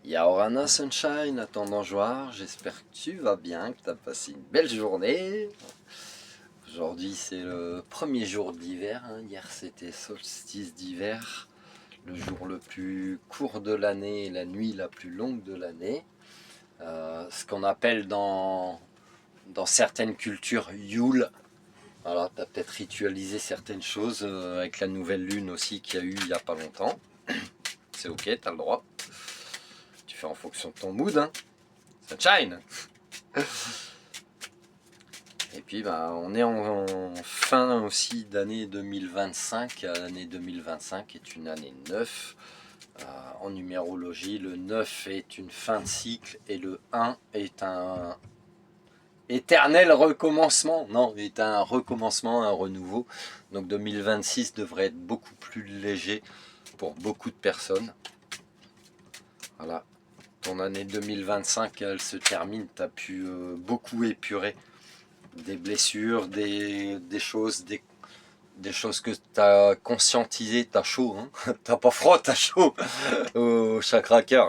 Yaorana Sunshine, attendant joie, j'espère que tu vas bien, que tu as passé une belle journée. Aujourd'hui c'est le premier jour d'hiver, hier c'était solstice d'hiver, le jour le plus court de l'année et la nuit la plus longue de l'année. Ce qu'on appelle dans certaines cultures Yule. Voilà, tu as peut-être ritualisé certaines choses avec la nouvelle lune aussi qu'il y a eu il n'y a pas longtemps. C'est ok, tu as le droit. Tu fais en fonction de ton mood, hein. Sunshine. Et puis on est en fin aussi d'année 2025. L'année 2025 est une année 9. En numérologie, le 9 est une fin de cycle et le 1 est un éternel recommencement. Non, est un recommencement, un renouveau. Donc 2026 devrait être beaucoup plus léger pour beaucoup de personnes. Voilà. Ton année 2025, elle se termine. Tu as pu beaucoup épurer des blessures, des choses, des choses que tu as conscientisées. Tu as chaud, hein. T'as pas froid, tu as chaud au chakra cœur.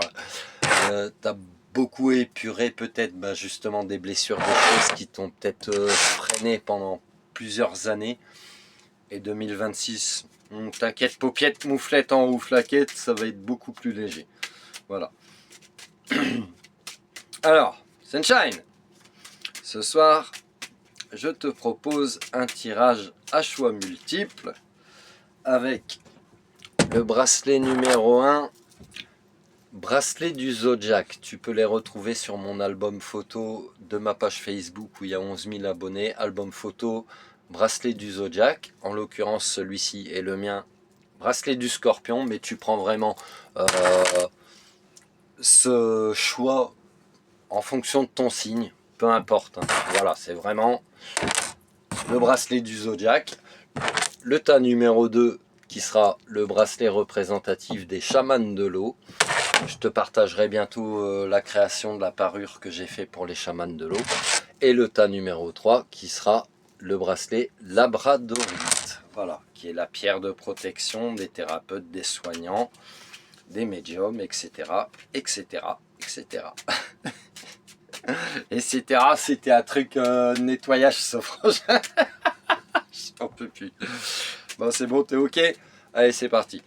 Tu as beaucoup épuré peut-être justement des blessures, des choses qui t'ont peut-être freiné pendant plusieurs années. Et 2026, t'inquiète, paupiette, mouflette en haut, flaquette, ça va être beaucoup plus léger. Voilà. Alors, Sunshine, ce soir, je te propose un tirage à choix multiples avec le bracelet numéro 1, bracelet du Zodiac. Tu peux les retrouver sur mon album photo de ma page Facebook où il y a 11 000 abonnés. Album photo, bracelet du Zodiac. En l'occurrence, celui-ci est le mien, bracelet du Scorpion. Mais tu prends vraiment ce choix en fonction de ton signe. Peu importe. Hein. Voilà, c'est vraiment le bracelet du Zodiac. Le tas numéro 2 qui sera le bracelet représentatif des chamans de l'eau. Je te partagerai bientôt la création de la parure que j'ai fait pour les chamans de l'eau. Et le tas numéro 3 qui sera le bracelet labradorite. Voilà, qui est la pierre de protection des thérapeutes, des soignants, des médiums, etc. etc. etc. etc. C'était un truc nettoyage sauvage. J'en peux plus. Bon, c'est bon, t'es ok? Allez, c'est parti.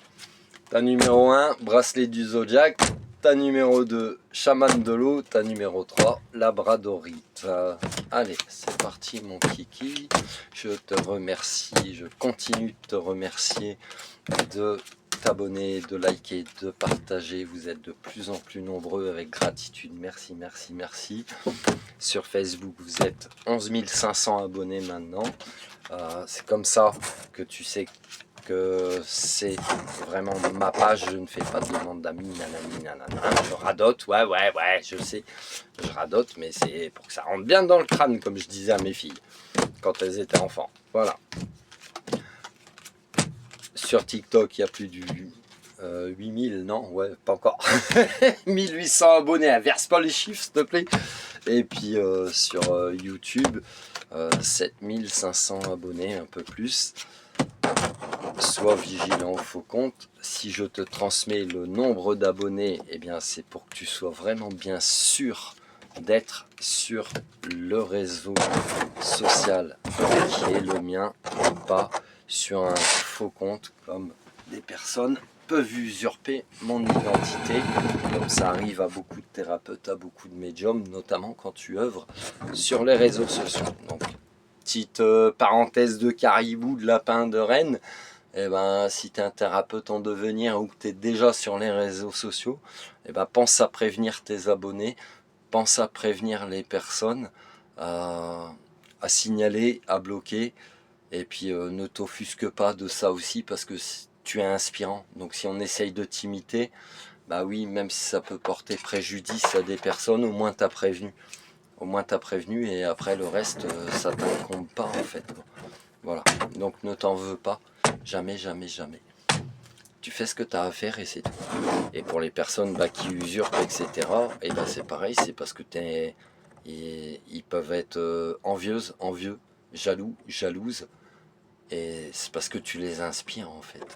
Ta numéro 1, bracelet du Zodiac. Ta numéro 2, chaman de l'eau. Ta numéro 3, labradorite. Allez, c'est parti, mon kiki. Je te remercie. Je continue de te remercier de t'abonner, de liker, de partager. Vous êtes de plus en plus nombreux avec gratitude. Merci, merci, merci. Sur Facebook, vous êtes 11 500 abonnés maintenant. C'est comme ça que tu sais que c'est vraiment ma page. Je ne fais pas de demande d'amis, nanani, nanana. Je radote, ouais, je sais, je radote, mais c'est pour que ça rentre bien dans le crâne, comme je disais à mes filles quand elles étaient enfants. Voilà. Sur TikTok, il y a plus du 8000, non, ouais, pas encore. 1800 abonnés, inverse pas les chiffres, s'il te plaît. Et puis sur YouTube, 7500 abonnés, un peu plus. Sois vigilant au faux compte. Si je te transmets le nombre d'abonnés, eh bien c'est pour que tu sois vraiment bien sûr d'être sur le réseau social qui est le mien, et pas sur un faux compte comme des personnes peuvent usurper mon identité, comme ça arrive à beaucoup de thérapeutes, à beaucoup de médiums, notamment quand tu œuvres sur les réseaux sociaux. Donc, petite parenthèse de caribou, de lapin, de reine. Eh ben, si tu es un thérapeute en devenir ou que tu es déjà sur les réseaux sociaux, eh ben, pense à prévenir tes abonnés, pense à prévenir les personnes, à signaler, à bloquer. Et puis ne t'offusque pas de ça aussi parce que tu es inspirant. Donc si on essaye de t'imiter, bah oui, même si ça peut porter préjudice à des personnes, au moins tu as prévenu. Au moins tu as prévenu et après le reste, ça t'incombe pas en fait. Voilà, donc ne t'en veux pas. Jamais, jamais, jamais. Tu fais ce que tu as à faire et c'est tout. Et pour les personnes qui usurpent, etc., et ben c'est pareil, c'est parce que ils peuvent être envieuses, envieux, jaloux, jalouses. Et c'est parce que tu les inspires en fait.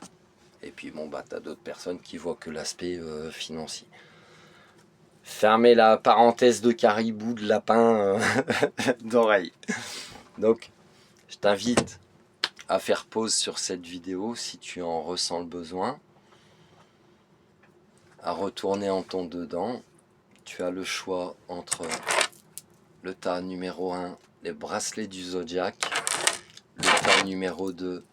Et puis bon, t'as d'autres personnes qui voient que l'aspect financier. Fermez la parenthèse de caribou, de lapin, d'oreille. Donc, je t'invite à faire pause sur cette vidéo si tu en ressens le besoin, à retourner en ton dedans. Tu as le choix entre le tas numéro 1, les bracelets du zodiaque, le tas numéro 2,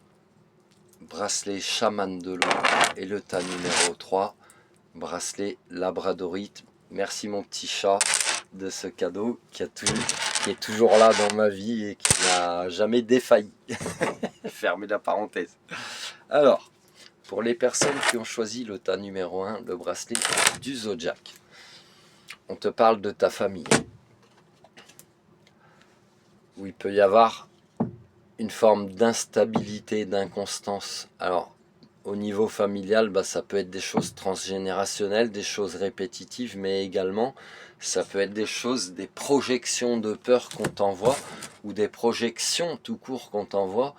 bracelet chaman de l'eau, et le tas numéro 3, bracelet labradorite. Merci mon petit chat de ce cadeau qui est toujours là dans ma vie et qui n'a jamais défailli. Fermez la parenthèse. Alors, pour les personnes qui ont choisi le tas numéro 1, le bracelet du zodiaque, on te parle de ta famille, où il peut y avoir une forme d'instabilité, d'inconstance. Alors, au niveau familial, ça peut être des choses transgénérationnelles, des choses répétitives, mais également, ça peut être des choses, des projections de peur qu'on t'envoie, ou des projections tout court qu'on t'envoie.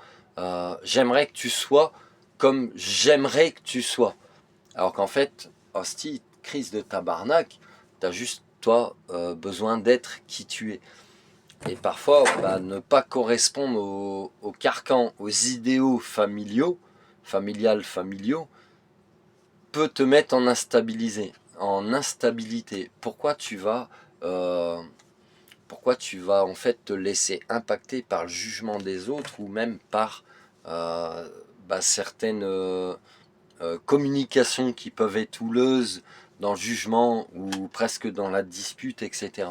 J'aimerais que tu sois comme j'aimerais que tu sois. Alors qu'en fait, hostie, crise de tabarnak, tu as juste, toi, besoin d'être qui tu es. Et parfois, ne pas correspondre aux carcans, aux idéaux familiaux, familiaux, peut te mettre en instabilité. Pourquoi tu vas en fait te laisser impacter par le jugement des autres ou même par certaines communications qui peuvent être houleuses dans le jugement ou presque dans la dispute, etc.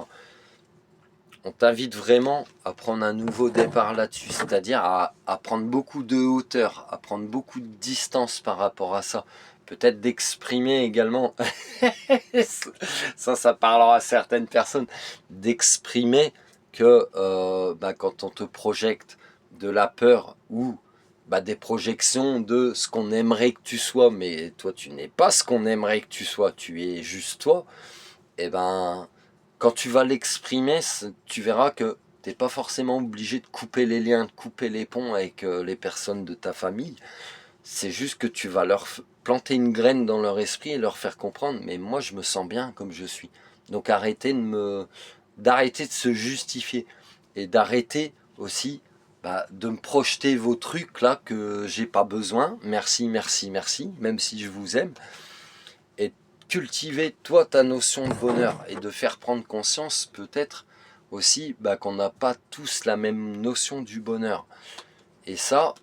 On t'invite vraiment à prendre un nouveau départ là-dessus, c'est-à-dire à prendre beaucoup de hauteur, à prendre beaucoup de distance par rapport à ça. Peut-être d'exprimer également, ça parlera à certaines personnes, d'exprimer que quand on te projette de la peur ou des projections de ce qu'on aimerait que tu sois, mais toi tu n'es pas ce qu'on aimerait que tu sois, tu es juste toi, et quand tu vas l'exprimer, tu verras que tu n'es pas forcément obligé de couper les liens, de couper les ponts avec les personnes de ta famille. C'est juste que tu vas leur planter une graine dans leur esprit et leur faire comprendre, mais moi je me sens bien comme je suis. Donc d'arrêter de se justifier et d'arrêter aussi de me projeter vos trucs là que j'ai pas besoin. Merci, merci, merci, même si je vous aime. Cultiver toi ta notion de bonheur et de faire prendre conscience peut-être aussi qu'on n'a pas tous la même notion du bonheur. Et ça,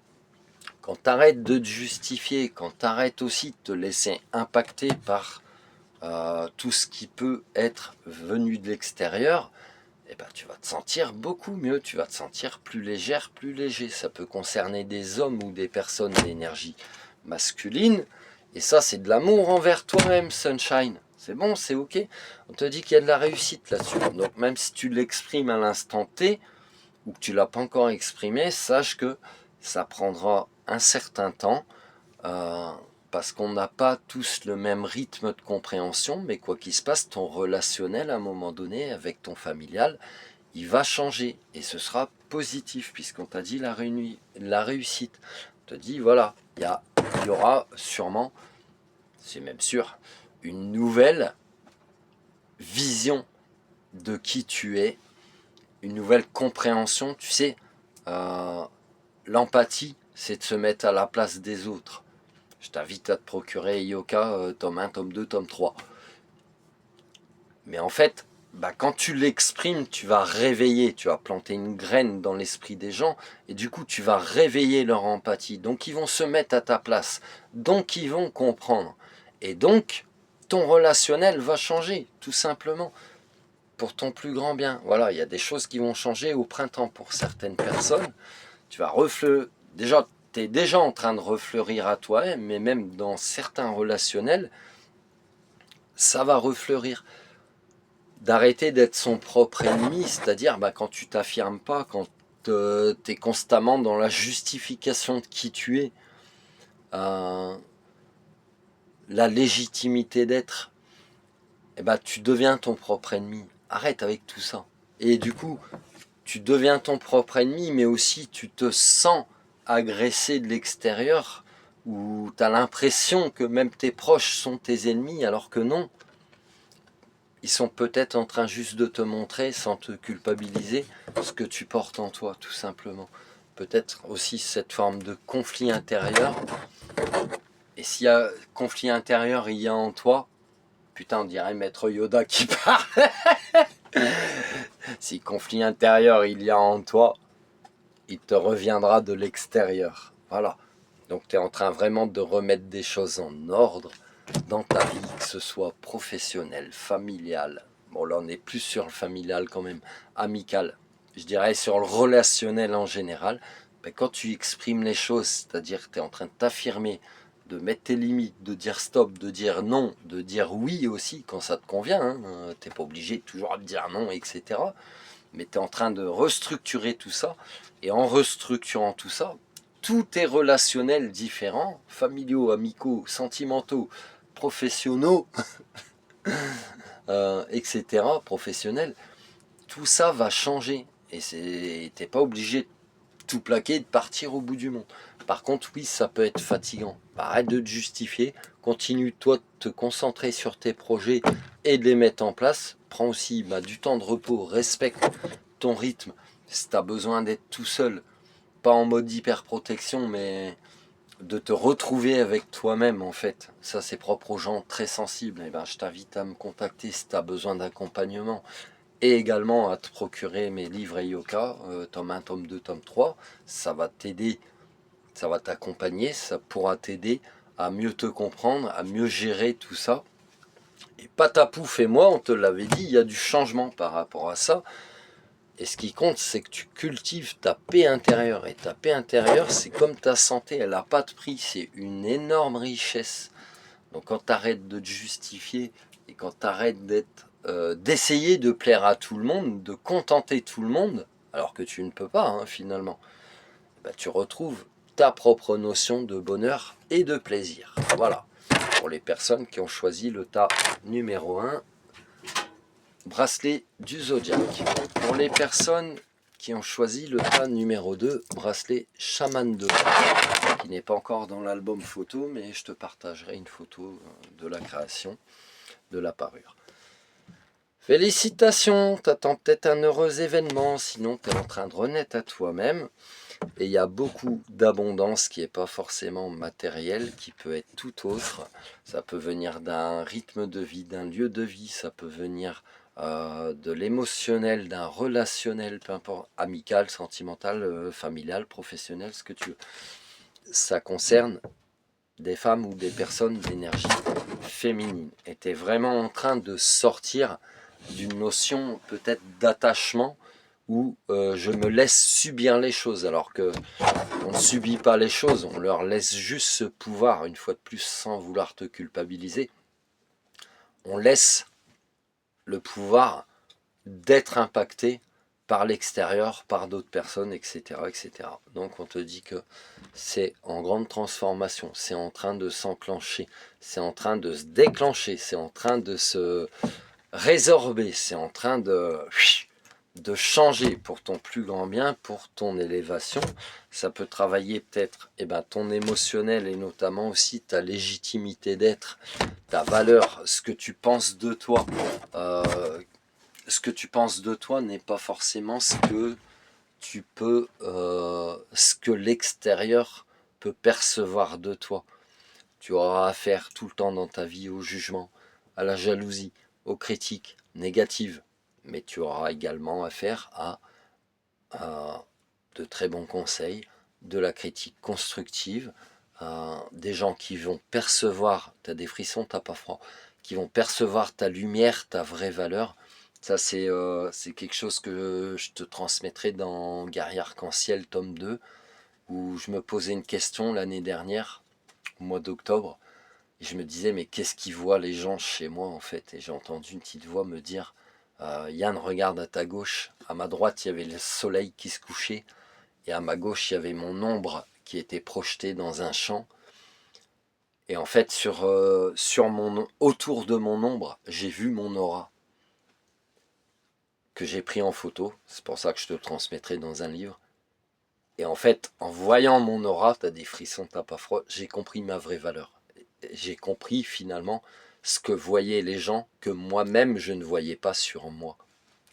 quand tu arrêtes de te justifier, quand tu arrêtes aussi de te laisser impacter par tout ce qui peut être venu de l'extérieur, tu vas te sentir beaucoup mieux, tu vas te sentir plus légère, plus léger. Ça peut concerner des hommes ou des personnes d'énergie masculine. Et ça, c'est de l'amour envers toi-même, Sunshine. C'est bon, c'est ok. On te dit qu'il y a de la réussite là-dessus. Donc même si tu l'exprimes à l'instant T, ou que tu ne l'as pas encore exprimé, sache que ça prendra un certain temps, parce qu'on n'a pas tous le même rythme de compréhension, mais quoi qu'il se passe, ton relationnel à un moment donné avec ton familial, il va changer, et ce sera positif, puisqu'on t'a dit la réussite. On te dit, voilà, il y aura sûrement, c'est même sûr, une nouvelle vision de qui tu es, une nouvelle compréhension. Tu sais, l'empathie, c'est de se mettre à la place des autres. Je t'invite à te procurer Yoka, tome 1, tome 2, tome 3. Mais en fait, quand tu l'exprimes, tu vas réveiller, tu vas planter une graine dans l'esprit des gens, et du coup, tu vas réveiller leur empathie. Donc, ils vont se mettre à ta place. Donc, ils vont comprendre. Et donc, ton relationnel va changer, tout simplement, pour ton plus grand bien. Voilà, il y a des choses qui vont changer au printemps pour certaines personnes. Tu vas déjà, tu es déjà en train de refleurir à toi-même, mais même dans certains relationnels, ça va refleurir. D'arrêter d'être son propre ennemi, c'est-à-dire quand tu t'affirmes pas, quand tu es constamment dans la justification de qui tu es, la légitimité d'être, tu deviens ton propre ennemi. Arrête avec tout ça. Et du coup, tu deviens ton propre ennemi, mais aussi tu te sens agressé de l'extérieur, où tu as l'impression que même tes proches sont tes ennemis, alors que non. ils sont peut-être en train juste de te montrer, sans te culpabiliser, ce que tu portes en toi, tout simplement. Peut-être aussi cette forme de conflit intérieur. Et s'il y a conflit intérieur, il y a en toi, putain, on dirait Maître Yoda qui parle. Si conflit intérieur il y a en toi, il te reviendra de l'extérieur. Voilà. Donc tu es en train vraiment de remettre des choses en ordre dans ta vie, que ce soit professionnel, familial. Bon, là on est plus sur le familial quand même, amical. Je dirais sur le relationnel en général. Ben, quand tu exprimes les choses, c'est-à-dire que tu es en train de t'affirmer, de mettre tes limites, de dire stop, de dire non, de dire oui aussi quand ça te convient. Hein. Tu n'es pas obligé de toujours de dire non, etc. Mais tu es en train de restructurer tout ça. Et en restructurant tout ça, tous tes relationnels différents, familiaux, amicaux, sentimentaux, professionnels, etc., professionnels, tout ça va changer. Et t'es pas obligé de tout plaquer et de partir au bout du monde. Par contre, oui, ça peut être fatigant. Arrête de te justifier. Continue, toi, de te concentrer sur tes projets et de les mettre en place. Prends aussi du temps de repos. Respecte ton rythme. Si tu as besoin d'être tout seul, pas en mode hyper-protection, mais de te retrouver avec toi-même, en fait. Ça, c'est propre aux gens très sensibles. Et je t'invite à me contacter si tu as besoin d'accompagnement. Et également à te procurer mes livres Eyoka, tome 1, tome 2, tome 3. Ça va t'aider, ça va t'accompagner, ça pourra t'aider à mieux te comprendre, à mieux gérer tout ça. Et Patapouf et moi, on te l'avait dit, il y a du changement par rapport à ça. Et ce qui compte, c'est que tu cultives ta paix intérieure. Et ta paix intérieure, c'est comme ta santé, elle n'a pas de prix. C'est une énorme richesse. Donc quand tu arrêtes de te justifier et quand tu arrêtes d'essayer de plaire à tout le monde, de contenter tout le monde, alors que tu ne peux pas finalement, tu retrouves ta propre notion de bonheur et de plaisir. Voilà, pour les personnes qui ont choisi le tas numéro 1, bracelet du Zodiac. Pour les personnes qui ont choisi le tas numéro 2, bracelet chaman de qui n'est pas encore dans l'album photo, mais je te partagerai une photo de la création, de la parure. Félicitations, t'attends peut-être un heureux événement, sinon tu es en train de renaître à toi-même. Et il y a beaucoup d'abondance qui n'est pas forcément matérielle, qui peut être tout autre. Ça peut venir d'un rythme de vie, d'un lieu de vie, ça peut venir de l'émotionnel, d'un relationnel, peu importe, amical, sentimental, familial, professionnel, ce que tu veux. Ça concerne des femmes ou des personnes d'énergie féminine. Et tu es vraiment en train de sortir d'une notion peut-être d'attachement où je me laisse subir les choses, alors que on ne subit pas les choses, on leur laisse juste ce pouvoir, une fois de plus, sans vouloir te culpabiliser. On laisse le pouvoir d'être impacté par l'extérieur, par d'autres personnes, etc., etc. Donc on te dit que c'est en grande transformation, c'est en train de s'enclencher, c'est en train de se déclencher, c'est en train de se résorber, c'est en train de changer pour ton plus grand bien, pour ton élévation. Ça peut travailler peut-être ton émotionnel et notamment aussi ta légitimité d'être, ta valeur, ce que tu penses de toi. Ce que tu penses de toi n'est pas forcément ce que tu peux, ce que l'extérieur peut percevoir de toi. Tu auras affaire tout le temps dans ta vie au jugement, à la jalousie, aux critiques négatives. Mais tu auras également affaire à de très bons conseils, de la critique constructive, des gens qui vont percevoir, tu as des frissons, tu n'as pas froid, qui vont percevoir ta lumière, ta vraie valeur. Ça, c'est quelque chose que je te transmettrai dans Guerrier Arc-en-Ciel, tome 2, où je me posais une question l'année dernière, au mois d'octobre, et je me disais, mais qu'est-ce qu'ils voient les gens chez moi, en fait? Et j'ai entendu une petite voix me dire, Yann, regarde à ta gauche. À ma droite, il y avait le soleil qui se couchait, et à ma gauche, il y avait mon ombre qui était projetée dans un champ. Et en fait, autour de mon ombre, j'ai vu mon aura, que j'ai pris en photo. C'est pour ça que je te le transmettrai dans un livre. Et en fait, en voyant mon aura, t'as des frissons, t'as pas froid, j'ai compris ma vraie valeur. J'ai compris finalement ce que voyaient les gens que moi-même je ne voyais pas sur moi.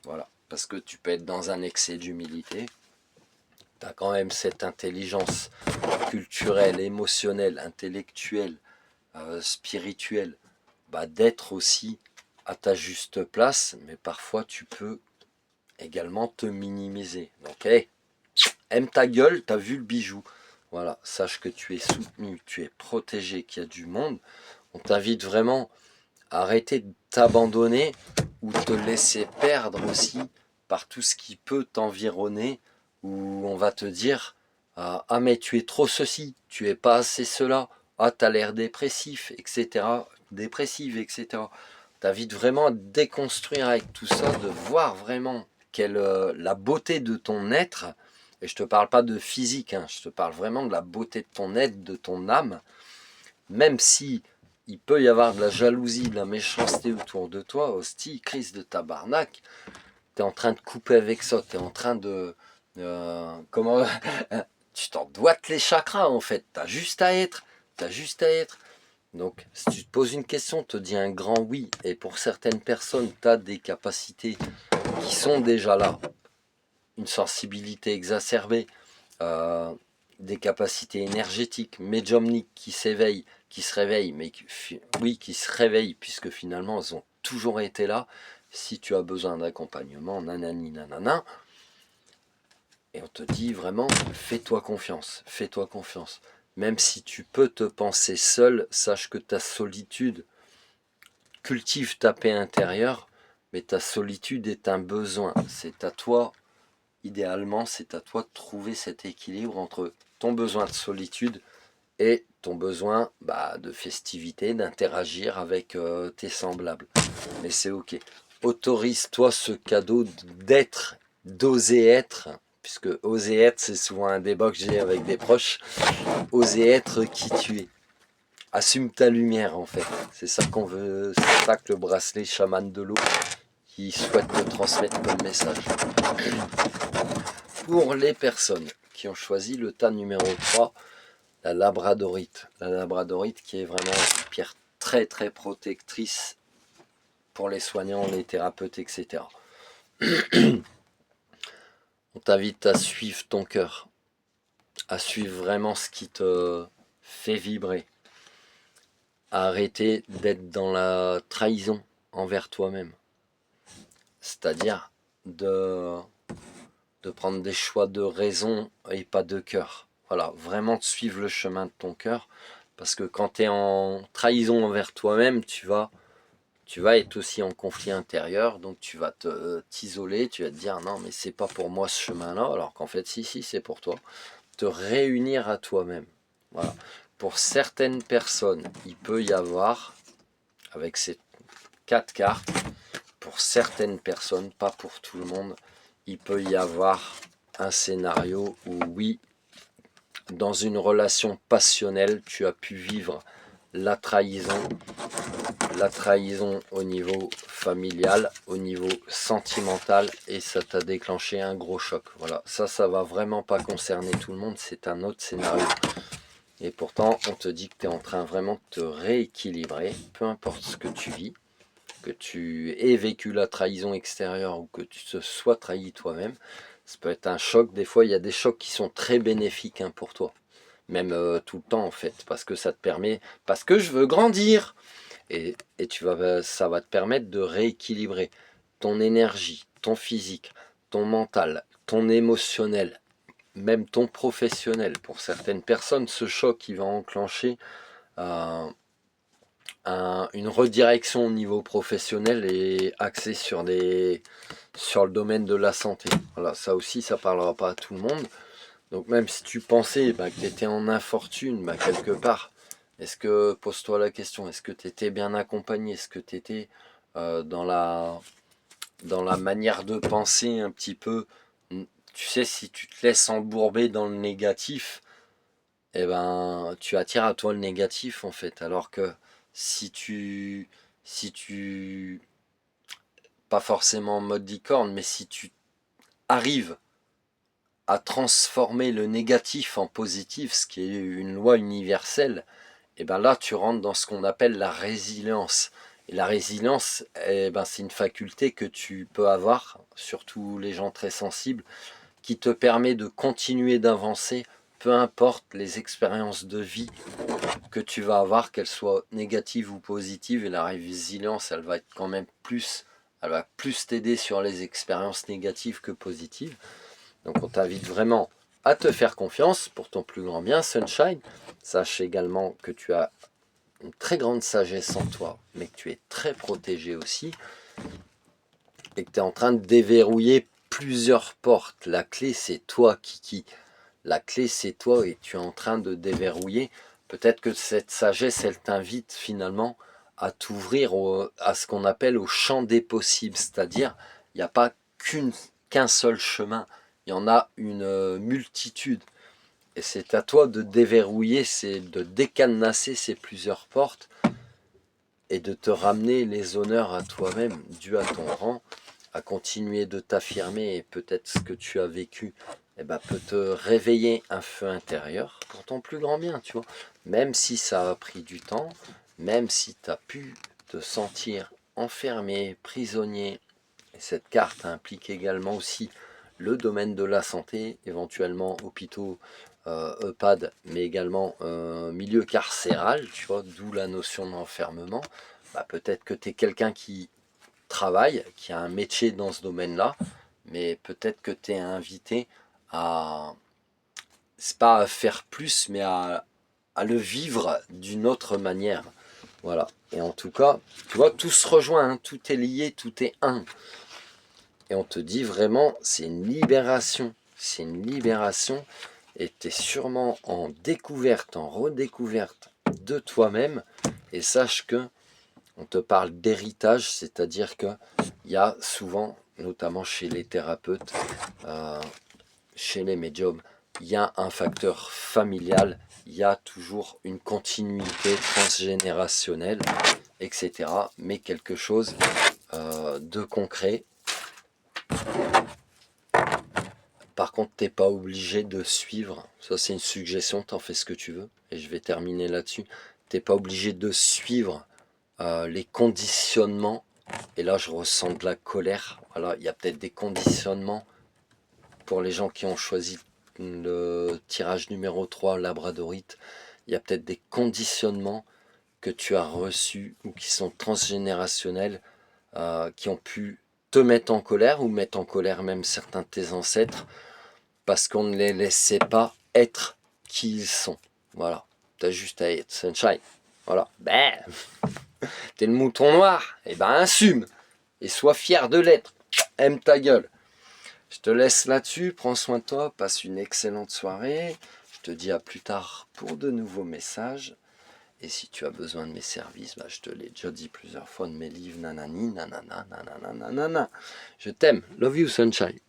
Voilà, parce que tu peux être dans un excès d'humilité, tu as quand même cette intelligence culturelle, émotionnelle, intellectuelle, spirituelle, d'être aussi à ta juste place, mais parfois tu peux également te minimiser. Donc, hey, aime ta gueule, t'as vu le bijou. Voilà, sache que tu es soutenu, tu es protégé, qu'il y a du monde. On t'invite vraiment à arrêter de t'abandonner ou te laisser perdre aussi par tout ce qui peut t'environner, où on va te dire ah mais tu es trop ceci, tu es pas assez cela, ah t'as l'air dépressif, etc. Dépressive, etc. T'invite vraiment à déconstruire avec tout ça, de voir vraiment la beauté de ton être. Et je te parle pas de physique, hein, je te parle vraiment de la beauté de ton être, de ton âme. Même si il peut y avoir de la jalousie, de la méchanceté autour de toi, hostie, crise de tabarnak, tu es en train de couper avec ça, tu es en train de... comment tu t'en doites les chakras en fait, tu as juste à être, tu juste à être. Donc si tu te poses une question, te dis un grand oui, et pour certaines personnes, tu as des capacités qui sont déjà là, une sensibilité exacerbée, euh, des capacités énergétiques, médiumniques qui s'éveillent, qui se réveillent, mais qui se réveillent, puisque finalement elles ont toujours été là. Si tu as besoin d'accompagnement, nanani nanana, et on te dit vraiment, fais-toi confiance, fais-toi confiance. Même si tu peux te penser seul, sache que ta solitude cultive ta paix intérieure, mais ta solitude est un besoin. C'est à toi, idéalement, c'est à toi de trouver cet équilibre entre ton besoin de solitude et ton besoin de festivité, d'interagir avec tes semblables. Mais c'est ok. Autorise-toi ce cadeau d'être, d'oser être, puisque oser être, c'est souvent un débat que j'ai avec des proches. Oser être qui tu es. Assume ta lumière en fait. C'est ça qu'on veut, c'est ça que le bracelet chaman de l'eau qui souhaite te transmettre comme message. Pour les personnes qui ont choisi le tas numéro 3, la labradorite. La labradorite qui est vraiment une pierre très très protectrice pour les soignants, les thérapeutes, etc. On t'invite à suivre ton cœur, à suivre vraiment ce qui te fait vibrer, à arrêter d'être dans la trahison envers toi-même. C'est-à-dire de prendre des choix de raison et pas de cœur. Voilà, vraiment de suivre le chemin de ton cœur. Parce que quand tu es en trahison envers toi-même, tu vas être aussi en conflit intérieur. Donc tu vas t'isoler, tu vas te dire non mais c'est pas pour moi ce chemin-là. Alors qu'en fait si, c'est pour toi. Te réunir à toi-même. Voilà. Pour certaines personnes, il peut y avoir, avec ces 4 cartes, pour certaines personnes, pas pour tout le monde, il peut y avoir un scénario où oui, dans une relation passionnelle, tu as pu vivre la trahison au niveau familial, au niveau sentimental, et ça t'a déclenché un gros choc. Voilà, ça va vraiment pas concerner tout le monde, c'est un autre scénario. Et pourtant, on te dit que tu es en train vraiment de te rééquilibrer, peu importe ce que tu vis, que tu aies vécu la trahison extérieure ou que tu te sois trahi toi-même. Ça peut être un choc, des fois il y a des chocs qui sont très bénéfiques pour toi. Même tout le temps en fait, parce que ça te permet, parce que je veux grandir. Et ça va te permettre de rééquilibrer ton énergie, ton physique, ton mental, ton émotionnel, même ton professionnel. Pour certaines personnes, ce choc il va enclencher une redirection au niveau professionnel et axé sur le domaine de la santé. Voilà, ça aussi, ça parlera pas à tout le monde. Donc même si tu pensais que tu étais en infortune, quelque part, pose-toi la question, est-ce que tu étais bien accompagné? Est-ce que tu étais dans la manière de penser un petit peu? Tu sais, si tu te laisses embourber dans le négatif, tu attires à toi le négatif en fait. Alors que si tu, pas forcément en mode licorne, mais si tu arrives à transformer le négatif en positif, ce qui est une loi universelle, et là tu rentres dans ce qu'on appelle la résilience. Et la résilience, eh ben, c'est une faculté que tu peux avoir, surtout les gens très sensibles, qui te permet de continuer d'avancer, peu importe les expériences de vie que tu vas avoir, qu'elles soient négatives ou positives. Et la résilience, elle va être quand même plus, elle va plus t'aider sur les expériences négatives que positives. Donc on t'invite vraiment à te faire confiance pour ton plus grand bien, Sunshine. Sache également que tu as une très grande sagesse en toi, mais que tu es très protégé aussi, et que tu es en train de déverrouiller plusieurs portes. La clé, c'est toi, Kiki. La clé, c'est toi, et tu es en train de déverrouiller. Peut-être que cette sagesse, elle t'invite finalement à t'ouvrir à ce qu'on appelle au champ des possibles. C'est-à-dire, il n'y a pas qu'un seul chemin. Il y en a une multitude. Et c'est à toi de déverrouiller, de décadenasser ces plusieurs portes et de te ramener les honneurs à toi-même, dû à ton rang, à continuer de t'affirmer. Et peut-être ce que tu as vécu peut te réveiller un feu intérieur pour ton plus grand bien, tu vois. Même si ça a pris du temps, même si tu as pu te sentir enfermé, prisonnier. Et cette carte implique également aussi le domaine de la santé, éventuellement hôpitaux, EHPAD, mais également milieu carcéral, tu vois, d'où la notion d'enfermement. Peut-être que tu es quelqu'un qui travaille, qui a un métier dans ce domaine-là, mais peut-être que tu es invité à, c'est pas à faire plus, mais à le vivre d'une autre manière. Voilà. Et en tout cas, tu vois, tout se rejoint, hein, tout est lié, tout est un. Et on te dit vraiment, c'est une libération. C'est une libération. Et tu es sûrement en découverte, en redécouverte de toi-même. Et sache que on te parle d'héritage, c'est-à-dire qu'il y a souvent, notamment chez les thérapeutes, chez les médiums, il y a un facteur familial, il y a toujours une continuité transgénérationnelle, etc. Mais quelque chose de concret. Par contre, t'es pas obligé de suivre. Ça, c'est une suggestion, t'en fais ce que tu veux. Et je vais terminer là-dessus. T'es pas obligé de suivre les conditionnements. Et là, je ressens de la colère. Voilà, il y a peut-être des conditionnements pour les gens qui ont choisi le tirage numéro 3, Labradorite. Il y a peut-être des conditionnements que tu as reçus ou qui sont transgénérationnels, qui ont pu te mettre en colère ou mettre en colère même certains de tes ancêtres, parce qu'on ne les laissait pas être qui ils sont. Voilà, t'as juste à être Sunshine. Voilà, ben, t'es le mouton noir, et ben assume, et sois fier de l'être. Aime ta gueule. Je te laisse là-dessus, prends soin de toi, passe une excellente soirée. Je te dis à plus tard pour de nouveaux messages. Et si tu as besoin de mes services, je te l'ai déjà dit plusieurs fois, de mes livres, nanani, nanana, nanana, nanana. Je t'aime, love you sunshine.